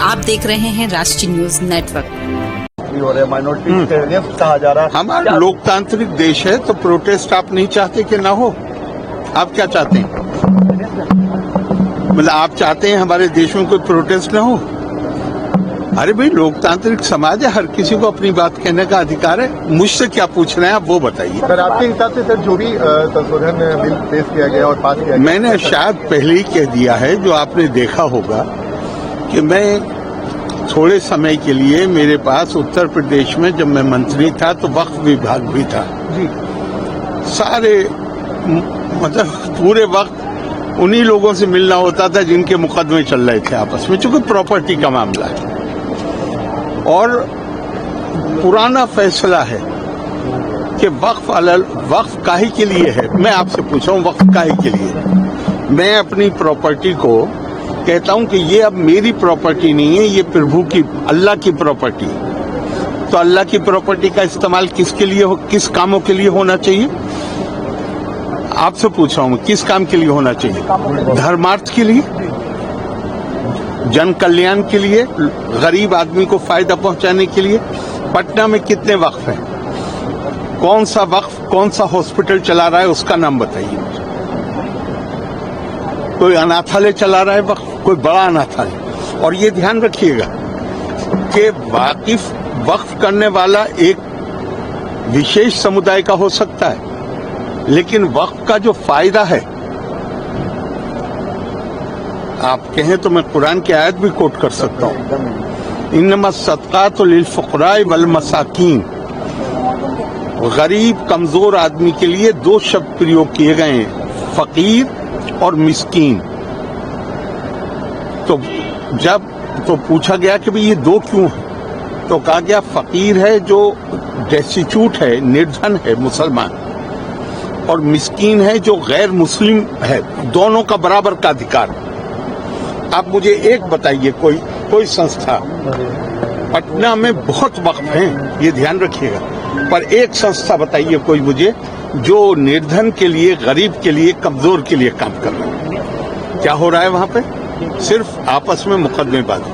आप देख रहे हैं राष्ट्रीय न्यूज नेटवर्क। माइनॉरिटी कहा जा रहा है। हमारा लोकतांत्रिक देश है तो प्रोटेस्ट आप नहीं चाहते कि ना हो? आप क्या चाहते हैं? मतलब आप चाहते हैं हमारे देश में कोई प्रोटेस्ट ना हो? अरे भाई, लोकतांत्रिक समाज है, हर किसी को अपनी बात कहने का अधिकार है। मुझसे क्या पूछ रहे हैं आप, वो बताइए। सर, आपके हिसाब से सर जो भी संशोधन बिल पेश किया गया और पास किया गया, मैंने शायद पहले ही कह दिया है, जो आपने देखा होगा कि मैं थोड़े समय के लिए मेरे पास उत्तर प्रदेश में जब मैं मंत्री था तो वक्फ विभाग भी था जी। सारे मतलब पूरे वक्त उन्हीं लोगों से मिलना होता था जिनके मुकदमे चल रहे थे आपस में, चूंकि प्रॉपर्टी का मामला है और पुराना फैसला है कि वक्फ काहे के लिए है। मैं आपसे पूछ रहा हूँ, वक्फ काहे के लिए? मैं अपनी प्रॉपर्टी को कहता हूं कि ये अब मेरी प्रॉपर्टी नहीं है, ये प्रभु की, अल्लाह की प्रॉपर्टी। तो अल्लाह की प्रॉपर्टी का इस्तेमाल किसके लिए हो, किस कामों के लिए होना चाहिए? आपसे पूछ रहा हूं, किस काम के लिए होना चाहिए? धर्मार्थ के लिए, जन कल्याण के लिए, गरीब आदमी को फायदा पहुंचाने के लिए। पटना में कितने वक्फ हैं? कौन सा वक्फ कौन सा हॉस्पिटल चला रहा है, उसका नाम बताइए मुझे। कोई अनाथालय चला रहा है वक्फ, कोई बड़ा अनाथालय। और ये ध्यान रखिएगा कि वक्फ करने वाला एक विशेष समुदाय का हो सकता है, लेकिन वक्फ का जो फायदा है, आप कहें तो मैं कुरान की आयत भी कोट कर सकता हूं, इन्नमा सदकातु लिल फुक़राए वल मसाकीन। गरीब कमजोर आदमी के लिए दो शब्द प्रयोग किए गए हैं, फकीर और मिस्कीन। तो जब तो पूछा गया कि भाई ये दो क्यों है, तो कहा गया फकीर है जो डेस्टिट्यूट है, निर्धन है, मुसलमान, और मिस्कीन है जो गैर मुस्लिम है। दोनों का बराबर का अधिकार। आप मुझे एक बताइए, कोई संस्था, पटना में बहुत वक्फ हैं, ये ध्यान रखिएगा, पर एक संस्था बताइए कोई मुझे जो निर्धन के लिए, गरीब के लिए, कमजोर के लिए काम कर रहा है। क्या हो रहा है वहां पे? सिर्फ आपस में मुकदमेबाजी।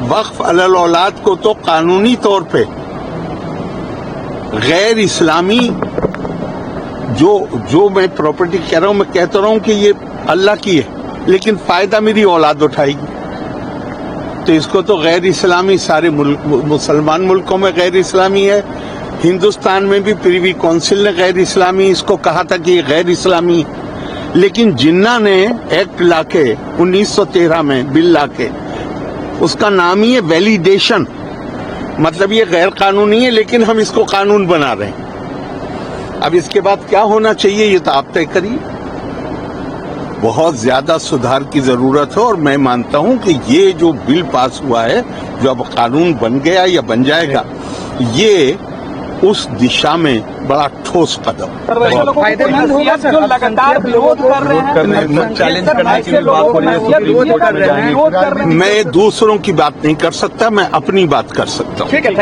वक्फ अलल औलाद को तो कानूनी तौर पे गैर इस्लामी जो मैं प्रॉपर्टी कह रहा हूं, मैं कहता रहा हूं कि ये अल्लाह की है, लेकिन फायदा मेरी औलाद उठाएगी, तो इसको तो गैर इस्लामी, सारे मुसलमान मुल्कों में गैर इस्लामी है। हिंदुस्तान में भी प्रिवी काउंसिल ने गैर इस्लामी इसको कहा था कि ये गैर इस्लामी है, लेकिन जिन्ना ने एक्ट लाके 1913 में बिल लाके, उसका नाम ही है वैलिडेशन, मतलब ये गैर कानूनी है लेकिन हम इसको कानून बना रहे हैं। अब इसके बाद क्या होना चाहिए ये तो आप तय करिए। बहुत ज्यादा सुधार की जरूरत है और मैं मानता हूं कि ये जो बिल पास हुआ है, जो अब कानून बन गया या बन जाएगा, ये उस दिशा में बड़ा ठोस कदम। जो लगातार विरोध कर रहे हैं, चैलेंज करने के लिए बात हो रही है, मैं दूसरों की बात नहीं कर सकता, मैं अपनी बात कर सकता हूँ। ठीक है।